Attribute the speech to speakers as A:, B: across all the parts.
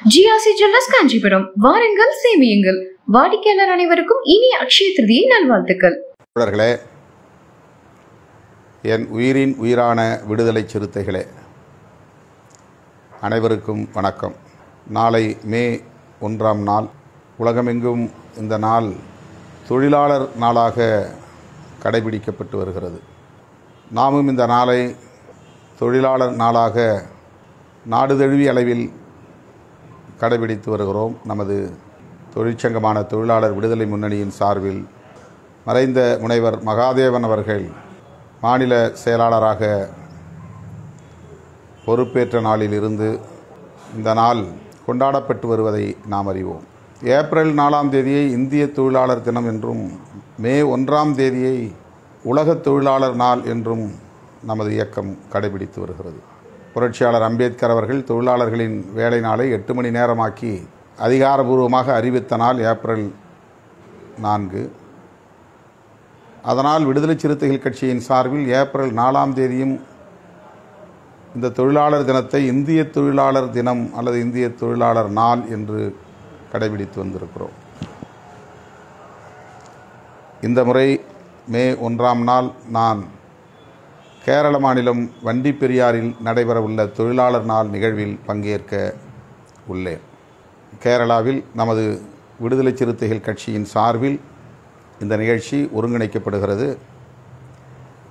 A: GRC jewellers Kanchipuram. வாருங்கள், சேமியுங்கள். வாடிக்கையாளர் அனைவருக்கும் இனிய அக்ஷய திருதியை நல்வாழ்த்துக்கள்.
B: தோழர்களே, என் உயிரின் உயிரான விடுதலை சிறுத்தைகளே, அனைவருக்கும் வணக்கம். நாளை மே 1ஆம் நாள். உலகமெங்கும் இந்த நாள் தொழிலாளர் நாளாக கடைபிடிக்கப்பட்டு வருகிறது. நாமும் இந்த நாளை தொழிலாளர் நாளாக நாடு தழுவிய அளவில் கடைபிடித்து வருகிறோம். நமது தொழிற்சங்கமான தொழிலாளர் விடுதலை முன்னணியின் சார்பில் மறைந்த முனைவர் மகாதேவன் அவர்கள் மாநில செயலாளராக பொறுப்பேற்ற நாளில் இருந்து இந்த நாள் கொண்டாடப்பட்டு வருவதை நாம் அறிவோம். ஏப்ரல் 4ஆம் தேதியை இந்திய தொழிலாளர் தினம் என்றும், மே 1ஆம் தேதியை உலக தொழிலாளர் நாள் என்றும் நமது இயக்கம் கடைபிடித்து வருகிறது. புரட்சியாளர் அம்பேத்கர் அவர்கள் தொழிலாளர்களின் வேலை நாளை 8 மணி நேரமாக்கி அதிகாரபூர்வமாக அறிவித்த நாள் ஏப்ரல் 4. அதனால் விடுதலை சிறுத்தைகள் கட்சியின் சார்பில் ஏப்ரல் 4ஆம் தேதியும் இந்த தொழிலாளர் தினத்தை இந்திய தொழிலாளர் தினம் அல்லது இந்திய தொழிலாளர் நாள் என்று கடைபிடித்து வந்திருக்கிறோம். இந்த முறை மே 1ஆம் நாள் நான் கேரள மாநிலம் வண்டிப்பெரியாறில் நடைபெறவுள்ள தொழிலாளர் நாள் நிகழ்வில் பங்கேற்க உள்ளேன். கேரளாவில் நமது விடுதலை சிறுத்தைகள் கட்சியின் சார்பில் இந்த நிகழ்ச்சி ஒருங்கிணைக்கப்படுகிறது.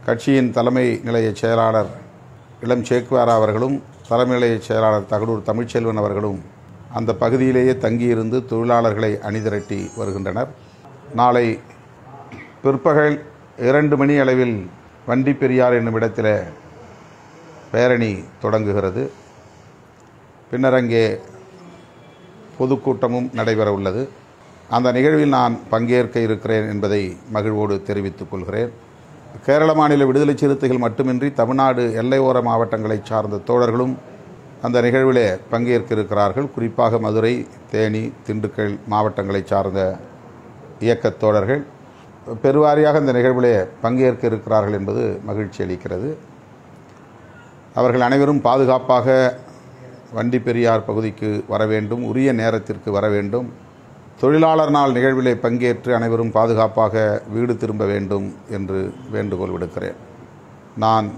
B: கட்சியின் தலைமை நிலைய செயலாளர் இளம் சேக்குவாரா அவர்களும் தலைமை நிலைய செயலாளர் தகடூர் தமிழ்ச்செல்வன் அவர்களும் அந்த பகுதியிலேயே தங்கியிருந்து தொழிலாளர்களை அணிதிரட்டி வருகின்றனர். நாளை பிற்பகல் 2 மணி அளவில் வண்டிப்பெரியார் என்னும் இடத்தில் பேரணி தொடங்குகிறது. பின்னர் அங்கே பொதுக்கூட்டமும் நடைபெற உள்ளது. அந்த நிகழ்வில் நான் பங்கேற்க இருக்கிறேன் என்பதை மகிழ்வோடு தெரிவித்துக் கொள்கிறேன். கேரள மாநில விடுதலை சிறுத்தைகள் மட்டுமின்றி தமிழ்நாடு எல்லையோர மாவட்டங்களை சார்ந்த தோழர்களும் அந்த நிகழ்விலே பங்கேற்க இருக்கிறார்கள். குறிப்பாக மதுரை, தேனி, திண்டுக்கல் மாவட்டங்களை சார்ந்த இயக்கத் தோழர்கள் பெருவாரியாக இந்த நிகழ்விலே பங்கேற்க இருக்கிறார்கள் என்பது மகிழ்ச்சி அளிக்கிறது. அவர்கள் அனைவரும் பாதுகாப்பாக வண்டிப்பெரியார் பகுதிக்கு வர வேண்டும், உரிய நேரத்திற்கு வர வேண்டும். தொழிலாளர் நாள் நிகழ்விலே பங்கேற்று அனைவரும் பாதுகாப்பாக வீடு திரும்ப வேண்டும் என்று வேண்டுகோள் விடுக்கிறேன். நான்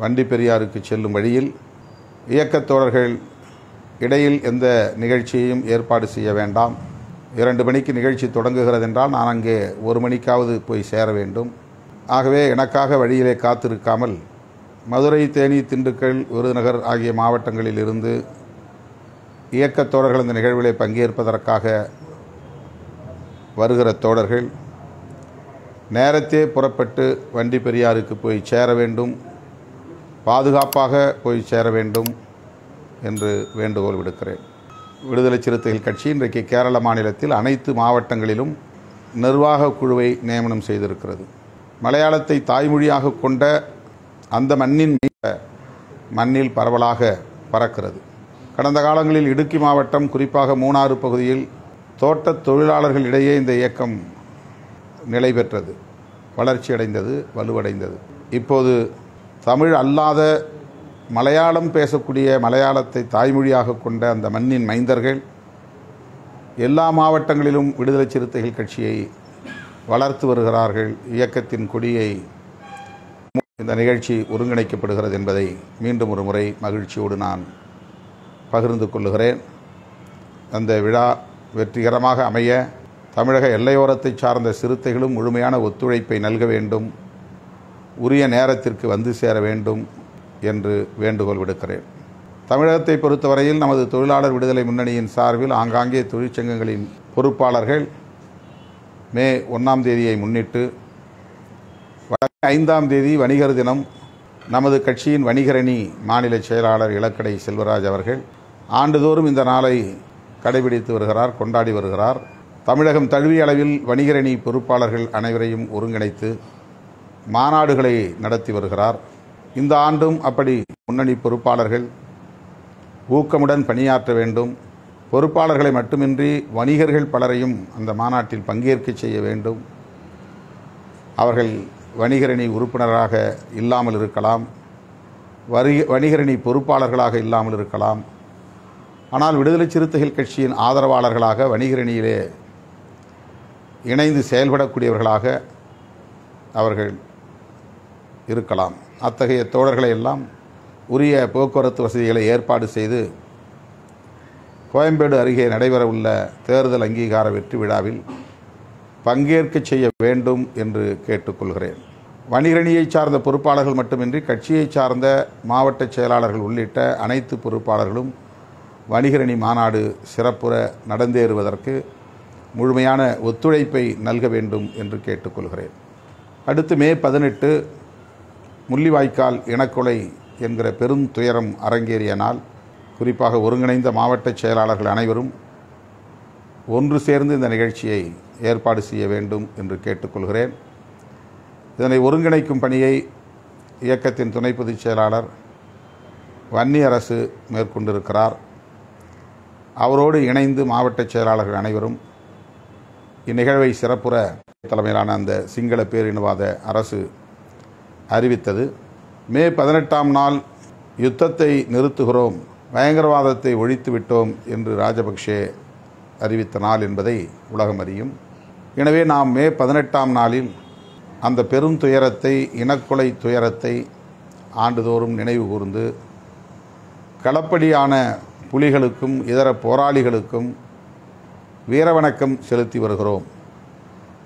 B: வண்டிப்பெரியாருக்கு செல்லும் வழியில் இயக்கத் தோழர்கள் இடையில் எந்த நிகழ்ச்சியையும் ஏற்பாடு செய்ய வேண்டாம். 2 மணிக்கு நிகழ்ச்சி தொடங்குகிறது என்றால் நான் அங்கே 1 மணிக்காவது போய் சேர வேண்டும். ஆகவே எனக்காக வழியிலே காத்திருக்காமல் மதுரை, தேனி, திண்டுக்கல், விருதுநகர் ஆகிய மாவட்டங்களில் இருந்து இயக்கத் தோழர்கள் இந்த நிகழ்விலே பங்கேற்பதற்காக வருகிற தோழர்கள் நேரத்தே புறப்பட்டு வண்டிப்பெரியாருக்கு போய் சேர வேண்டும், பாதுகாப்பாக போய் சேர வேண்டும் என்று வேண்டுகோள் விடுக்கிறேன். விடுதலை சிறுத்தைகள் கட்சி இன்றைக்கு கேரள மாநிலத்தில் அனைத்து மாவட்டங்களிலும் நிர்வாக குழுவை நியமனம் செய்திருக்கிறது. மலையாளத்தை தாய்மொழியாக கொண்ட அந்த மண்ணில் பரவலாக பறக்கிறது. கடந்த காலங்களில் இடுக்கி மாவட்டம், குறிப்பாக மூணாறு பகுதியில் தோட்ட தொழிலாளர்கள் இடையே இந்த இயக்கம் நிலை பெற்றது, வளர்ச்சி அடைந்தது, வலுவடைந்தது. இப்போது தமிழ் அல்லாத மலையாளம் பேசக்கூடிய, மலையாளத்தை தாய்மொழியாக கொண்ட அந்த மண்ணின் மைந்தர்கள் எல்லா மாவட்டங்களிலும் விடுதலை சிறுத்தைகள் கட்சியை வளர்த்து வருகிறார்கள். இயக்கத்தின் கொடியை இந்த நிகழ்ச்சி ஒருங்கிணைக்கப்படுகிறது என்பதை மீண்டும் ஒரு முறை மகிழ்ச்சியோடு நான் பகிர்ந்து கொள்ளுகிறேன். அந்த விழா வெற்றிகரமாக அமைய தமிழக எல்லையோரத்தை சார்ந்த சிறுத்தைகளும் முழுமையான ஒத்துழைப்பை நல்க வேண்டும், உரிய நேரத்திற்கு வந்து சேர வேண்டும் என்று வேண்டுகோள் விடுக்கிறேன். தமிழகத்தை பொறுத்தவரையில் நமது தொழிலாளர் விடுதலை முன்னணியின் சார்பில் ஆங்காங்கே தொழிற்சங்கங்களின் பொறுப்பாளர்கள் மே 1ஆம் தேதியை முன்னிட்டு 5ஆம் தேதி வணிகர் தினம் நமது கட்சியின் வணிகரணி மாநில செயலாளர் இலக்கடை செல்வராஜ் அவர்கள் ஆண்டுதோறும் இந்த நாளை கடைபிடித்து வருகிறார், கொண்டாடி வருகிறார். தமிழகம் தழுவிய அளவில் வணிகரணி பொறுப்பாளர்கள் அனைவரையும் ஒருங்கிணைத்து மாநாடுகளை நடத்தி வருகிறார். இந்த ஆண்டும் அப்படி முன்னணி பொறுப்பாளர்கள் ஊக்கமுடன் பணியாற்ற வேண்டும். பொறுப்பாளர்களை மட்டுமின்றி வணிகர்கள் பலரையும் அந்த மாநாட்டில் பங்கேற்க செய்ய வேண்டும். அவர்கள் வணிகரணி உறுப்பினராக இல்லாமல் இருக்கலாம், வணிகரணி பொறுப்பாளர்களாக இல்லாமல் இருக்கலாம். ஆனால் விடுதலை சிறுத்தைகள் கட்சியின் ஆதரவாளர்களாக வணிகரணியிலே இணைந்து செயல்படக்கூடியவர்களாக அவர்கள் இருக்கலாம். அத்தகைய தோழர்களை எல்லாம் உரிய போக்குவரத்து வசதிகளை ஏற்பாடு செய்து கோயம்பேடு அருகே நடைபெறவுள்ள தேர்தல் அங்கீகார வெற்றி விழாவில் பங்கேற்க செய்ய வேண்டும் என்று கேட்டுக்கொள்கிறேன். வணிகரணியை சார்ந்த பொறுப்பாளர்கள் மட்டுமின்றி கட்சியை சார்ந்த மாவட்ட செயலாளர்கள் உள்ளிட்ட அனைத்து பொறுப்பாளர்களும் வணிகரணி மாநாடு சிறப்புற நடந்தேறுவதற்கு முழுமையான ஒத்துழைப்பை நல்க வேண்டும் என்று கேட்டுக்கொள்கிறேன். அடுத்து மே 18 முள்ளிவாய்க்கால் இனக்கொலை என்கிற பெரும் துயரம் அரங்கேறிய நாள். குறிப்பாக ஒருங்கிணைந்த மாவட்ட செயலாளர்கள் அனைவரும் ஒன்று சேர்ந்து இந்த நிகழ்ச்சியை ஏற்பாடு செய்ய வேண்டும் என்று கேட்டுக்கொள்கிறேன். இதனை ஒருங்கிணைக்கும் பணியை இயக்கத்தின் துணை பொதுச் செயலாளர் வன்னியரசு மேற்கொண்டிருக்கிறார். அவரோடு இணைந்து மாவட்ட செயலாளர்கள் அனைவரும் இந்நிகழ்வை சிறப்புற தலைமையிலான அந்த சிங்கள பேரினவாத அரசு அறிவித்தது. மே 18ஆம் நாள் யுத்தத்தை நிறுத்துகிறோம், பயங்கரவாதத்தை ஒழித்து விட்டோம் என்று ராஜபக்சே அறிவித்த நாள் என்பதை உலகம் அறியும். எனவே நாம் மே 18ஆம் நாளில் அந்த பெரும் துயரத்தை, இனக்கொலை துயரத்தை ஆண்டுதோறும் நினைவு கூர்ந்து களப்படியான புலிகளுக்கும் இதர போராளிகளுக்கும் வீரவணக்கம் செலுத்தி வருகிறோம்.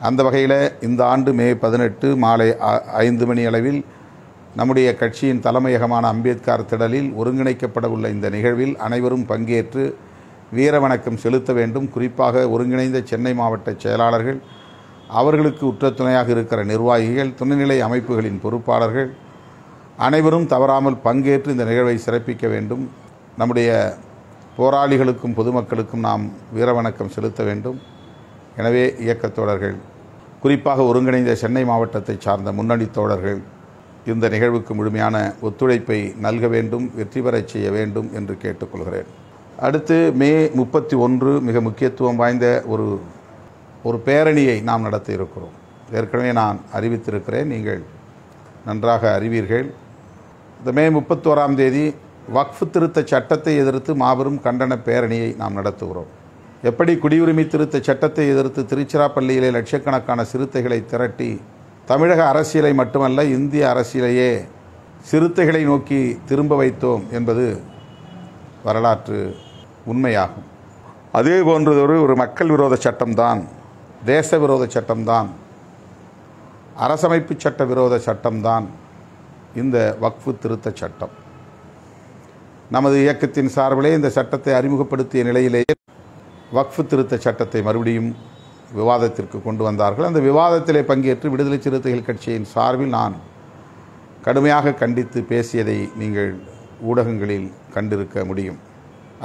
B: அந்த வகையில் இந்த ஆண்டு மே 18 மாலை 5 மணி அளவில் நம்முடைய கட்சியின் தலைமையகமான அம்பேத்கர் திடலில் ஒருங்கிணைக்கப்பட உள்ள இந்த நிகழ்வில் அனைவரும் பங்கேற்று வீரவணக்கம் செலுத்த வேண்டும். குறிப்பாக ஒருங்கிணைந்த சென்னை மாவட்ட செயலாளர்கள், அவர்களுக்கு உற்ற துணையாக இருக்கிற நிர்வாகிகள், துணைநிலை அமைப்புகளின் பொறுப்பாளர்கள் அனைவரும் தவறாமல் பங்கேற்று இந்த நிகழ்வை சிறப்பிக்க வேண்டும். நம்முடைய போராளிகளுக்கும் பொதுமக்களுக்கும் நாம் வீரவணக்கம் செலுத்த வேண்டும். எனவே இயக்கத் தோழர்கள், குறிப்பாக ஒருங்கிணைந்த சென்னை மாவட்டத்தை சார்ந்த முன்னணி தோழர்கள் இந்த நிகழ்வுக்கு முழுமையான ஒத்துழைப்பை நல்க வேண்டும், வெற்றி பெறச் செய்ய வேண்டும் என்று கேட்டுக்கொள்கிறேன். அடுத்து மே 31 மிக முக்கியத்துவம் வாய்ந்த ஒரு பேரணியை நாம் நடத்த இருக்கிறோம். ஏற்கனவே நான் அறிவித்திருக்கிறேன், நீங்கள் நன்றாக அறிவீர்கள். இந்த மே 31ஆம் தேதி வக்ஃப் திருத்த சட்டத்தை எதிர்த்து மாபெரும் கண்டன பேரணியை நாம் நடத்துகிறோம். எப்படி குடியுரிமை திருத்த சட்டத்தை எதிர்த்து திருச்சிராப்பள்ளியிலே லட்சக்கணக்கான சிறுத்தைகளை திரட்டி தமிழக அரசியலை மட்டுமல்ல இந்திய அரசியலையே சிறுத்தைகளை நோக்கி திரும்ப வைத்தோம் என்பது வரலாற்று உண்மையாகும். அதே போன்றதொரு ஒரு மக்கள் விரோத சட்டம்தான், தேச விரோத சட்டம்தான், அரசமைப்பு சட்ட விரோத சட்டம்தான் இந்த வக்ஃப் திருத்த சட்டம். நமது இயக்கத்தின் சார்பிலே இந்த சட்டத்தை அறிமுகப்படுத்திய நிலையிலேயே வக்ஃப் திருத்த சட்டத்தை மறுபடியும் விவாதத்திற்கு கொண்டு வந்தார்கள். அந்த விவாதத்திலே பங்கேற்று விடுதலை சிறுத்தைகள் கட்சியின் சார்பில் நான் கடுமையாக கண்டித்து பேசியதை நீங்கள் ஊடகங்களில் கண்டிருக்க முடியும்.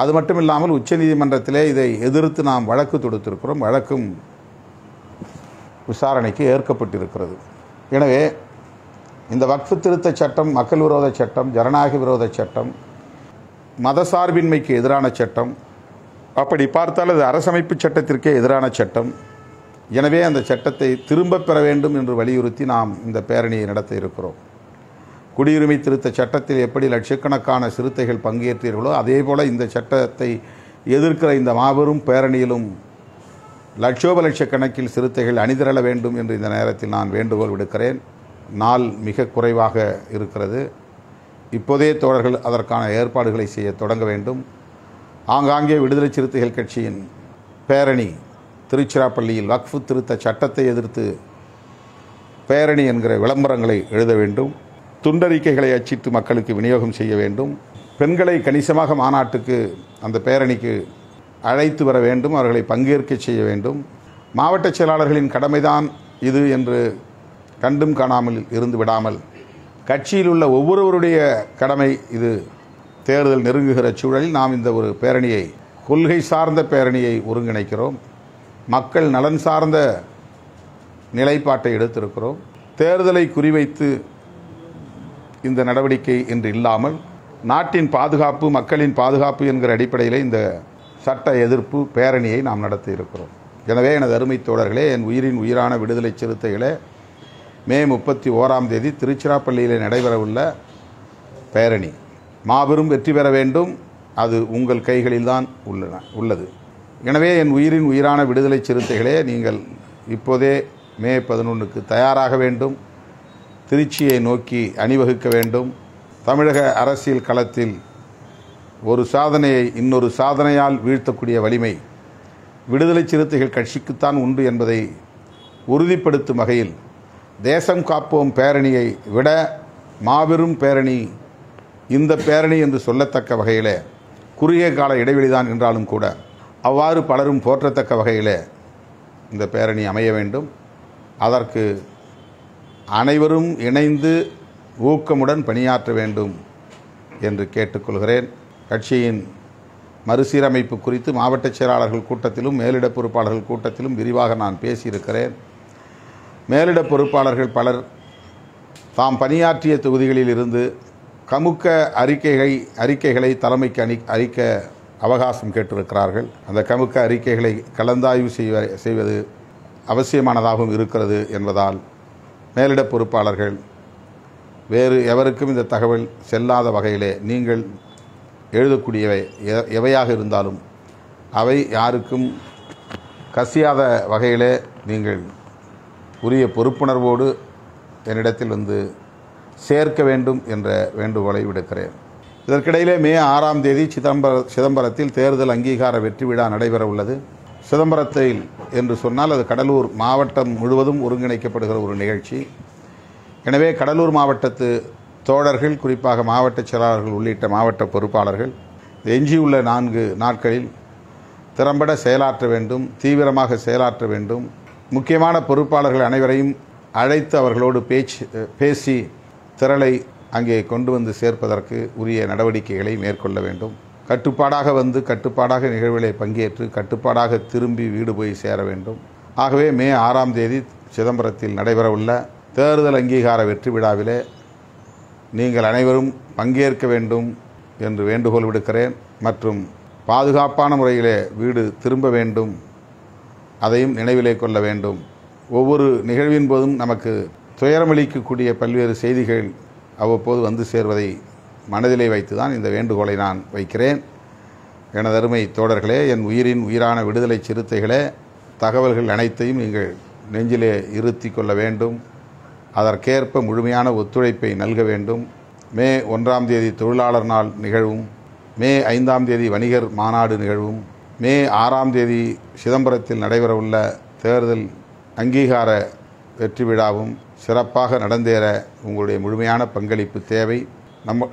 B: அது மட்டுமில்லாமல் உச்சநீதிமன்றத்திலே இதை எதிர்த்து நாம் வழக்கு தொடுத்திருக்கிறோம். வழக்கும் விசாரணைக்கு ஏற்கப்பட்டிருக்கிறது. எனவே இந்த வக்ஃப் திருத்த சட்டம் மக்கள் விரோத சட்டம், ஜனநாயக விரோத சட்டம், மதசார்பின்மைக்கு எதிரான சட்டம், அப்படி பார்த்தால் அது அரசமைப்பு சட்டத்திற்கே எதிரான சட்டம். எனவே அந்த சட்டத்தை திரும்பப் பெற வேண்டும் என்று வலியுறுத்தி நாம் இந்த பேரணியை நடத்த இருக்கிறோம். குடியுரிமை திருத்த சட்டத்தில் எப்படி லட்சக்கணக்கான சிறுத்தைகள் பங்கேற்றீர்களோ அதேபோல இந்த சட்டத்தை எதிர்க்கிற இந்த மாபெரும் பேரணியிலும் லட்சோபலட்சக்கணக்கில் சிறுத்தைகள் அணிதிரள வேண்டும் என்று இந்த நேரத்தில் நான் வேண்டுகோள் விடுக்கிறேன். நாள் மிக குறைவாக இருக்கிறது. இப்போதே தோழர்கள் அதற்கான ஏற்பாடுகளை செய்ய தொடங்க வேண்டும். ஆங்காங்கே விடுதலை சிறுத்தைகள் கட்சியின் பேரணி திருச்சிராப்பள்ளியில் வக்ஃப் திருத்த சட்டத்தை எதிர்த்து பேரணி என்கிற விளம்பரங்களை எழுத வேண்டும். துண்டறிக்கைகளை அச்சிட்டு மக்களுக்கு விநியோகம் செய்ய வேண்டும். பெண்களை கணிசமாக மாநாட்டுக்கு, அந்த பேரணிக்கு அழைத்து வர வேண்டும். அவர்களை பங்கேற்க செய்ய வேண்டும். மாவட்ட செயலாளர்களின் கடமைதான் இது என்று கண்டும் காணாமல் இருந்து விடாமல் கட்சியில் உள்ள ஒவ்வொருவருடைய கடமை இது. தேர்தல் நெருங்குகிற சூழலில் நாம் இந்த ஒரு பேரணியை, கொள்கை சார்ந்த பேரணியை ஒருங்கிணைக்கிறோம். மக்கள் நலன் சார்ந்த நிலைப்பாட்டை எடுத்திருக்கிறோம். தேர்தலை குறிவைத்து இந்த நடவடிக்கை என்று இல்லாமல் நாட்டின் பாதுகாப்பு, மக்களின் பாதுகாப்பு என்கிற அடிப்படையில் இந்த சட்ட எதிர்ப்பு பேரணியை நாம் நடத்தி இருக்கிறோம். எனவே எனது அருமை தோழர்களே, என் உயிரின் உயிரான விடுதலை சிறுத்தைகளே, மே 31ஆம் தேதி திருச்சிராப்பள்ளியில் நடைபெறவுள்ள பேரணி மாபெரும் வெற்றி பெற வேண்டும். அது உங்கள் கைகளில்தான் உள்ளது. எனவே என் உயிரின் உயிரான விடுதலை சிறுத்தைகளே, நீங்கள் இப்போதே மே 11க்கு தயாராக வேண்டும். திருச்சியை நோக்கி அணிவகுக்க வேண்டும். தமிழக அரசியல் களத்தில் ஒரு சாதனையை இன்னொரு சாதனையால் வீழ்த்தக்கூடிய வலிமை விடுதலை சிறுத்தைகள் கட்சிக்குத்தான் உண்டு என்பதை உறுதிப்படுத்தும் வகையில் தேசம் காப்போம் பேரணியை விட மாபெரும் பேரணி இந்த பேரணி என்று சொல்லத்தக்க வகையில் குறுகிய கால இடைவெளிதான் என்றாலும் கூட அவ்வாறு பலரும் போற்றத்தக்க வகையில் இந்த பேரணி அமைய வேண்டும். அதற்கு அனைவரும் இணைந்து ஊக்கமுடன் பணியாற்ற வேண்டும் என்று கேட்டுக்கொள்கிறேன். கட்சியின் மறுசீரமைப்பு குறித்து மாவட்ட செயலாளர்கள் கூட்டத்திலும் மேலிட பொறுப்பாளர்கள் கூட்டத்திலும் விரிவாக நான் பேசியிருக்கிறேன். மேலிட பொறுப்பாளர்கள் பலர் தாம் பணியாற்றிய தொகுதிகளில் இருந்து கமுக்க அறிக்கைகளை தலைமைக்கு அறிக்க அவகாசம் கேட்டிருக்கிறார்கள். அந்த கமுக்க அறிக்கைகளை கலந்தாய்வு செய்வது அவசியமானதாகவும் இருக்கிறது என்பதால் மேலிட பொறுப்பாளர்கள் வேறு எவருக்கும் இந்த தகவல் செல்லாத வகையிலே நீங்கள் எழுதக்கூடியவை எவையாக இருந்தாலும் அவை யாருக்கும் கசியாத வகையிலே நீங்கள் உரிய பொறுப்புணர்வோடு என்னிடத்தில் வந்து சேர்க்க வேண்டும் என்ற வேண்டுகோளை விடுக்கிறேன். இதற்கிடையிலே மே 6ஆம் தேதி சிதம்பரத்தில் தேர்தல் அங்கீகார வெற்றி விழா நடைபெற உள்ளது. சிதம்பரத்தில் என்று சொன்னால் அது கடலூர் மாவட்டம் முழுவதும் ஒருங்கிணைக்கப்படுகிற ஒரு நிகழ்ச்சி. எனவே கடலூர் மாவட்டத்து தோழர்கள், குறிப்பாக மாவட்ட செயலாளர்கள் உள்ளிட்ட மாவட்ட பொறுப்பாளர்கள் எஞ்சியுள்ள 4 நாட்களில் திறம்பட செயலாற்ற வேண்டும், தீவிரமாக செயலாற்ற வேண்டும். முக்கியமான பொறுப்பாளர்கள் அனைவரையும் அழைத்து அவர்களோடு பேசி திரளை அங்கே கொண்டு வந்து சேர்ப்பதற்கு உரிய நடவடிக்கைகளை மேற்கொள்ள வேண்டும். கட்டுப்பாடாக வந்து கட்டுப்பாடாக நிகழ்வுகளை பங்கேற்று கட்டுப்பாடாக திரும்பி வீடு போய் சேர வேண்டும். ஆகவே மே 6ஆம் தேதி சிதம்பரத்தில் நடைபெறவுள்ள தேர்தல் அங்கீகார வெற்றி விழாவிலே நீங்கள் அனைவரும் பங்கேற்க வேண்டும் என்று வேண்டுகோள் விடுக்கிறேன். மற்றும் பாதுகாப்பான முறையிலே வீடு திரும்ப வேண்டும், அதையும் நினைவிலே கொள்ள வேண்டும். ஒவ்வொரு நிகழ்வின் போதும் நமக்கு துயரமளிக்கக்கூடிய பல்வேறு செய்திகள் அவ்வப்போது வந்து சேர்வதை மனதிலே வைத்துதான் இந்த வேண்டுகோளை நான் வைக்கிறேன். எனதருமை தோழர்களே, என் உயிரின் உயிரான விடுதலை சிறுத்தைகளே, தகவல்கள் அனைத்தையும் நீங்கள் நெஞ்சிலே இருத்தி கொள்ள வேண்டும். அதற்கேற்ப முழுமையான ஒத்துழைப்பை நல்க வேண்டும். மே 1ஆம் தேதி தொழிலாளர் நாள் நிகழ்வும், மே 5ஆம் தேதி வணிகர் மாநாடு நிகழ்வும், மே 6ஆம் தேதி சிதம்பரத்தில் நடைபெறவுள்ள தேர்தல் அங்கீகார வெற்றி விழாவும் சிறப்பாக நடந்தேற உங்களுடைய முழுமையான பங்களிப்பு தேவை.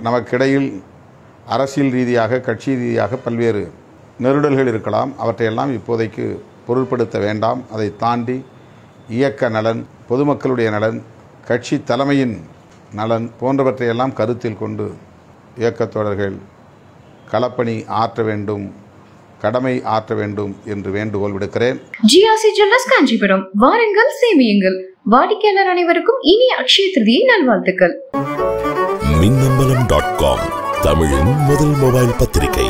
B: நமக்கிடையில் அரசியல் ரீதியாக கட்சி ரீதியாக பல்வேறு நெருடல்கள் இருக்கலாம். அவற்றையெல்லாம் இப்போதைக்கு பொருட்படுத்த வேண்டாம். அதை தாண்டி இயக்க நலன், பொதுமக்களுடைய நலன், கட்சி தலைமையின் நலன் போன்றவற்றையெல்லாம் கருத்தில் கொண்டு இயக்கத் தோழர்கள் களப்பணி ஆற்ற வேண்டும், கடமை ஆற்ற வேண்டும் என்று வேண்டுகோள் விடுக்கிறேன்.
A: ஜிஆர்சி ஜுவல்லர்ஸ் காஞ்சிபுரம், வாருங்கள் சேமியுங்கள். வாடிக்கையாளர் அனைவருக்கும் இனிய அக்ஷய திருதியை நல்வாழ்த்துக்கள்.
C: மின்னம்பலம்.com, தமிழின் முதல் மொபைல் பத்திரிகை.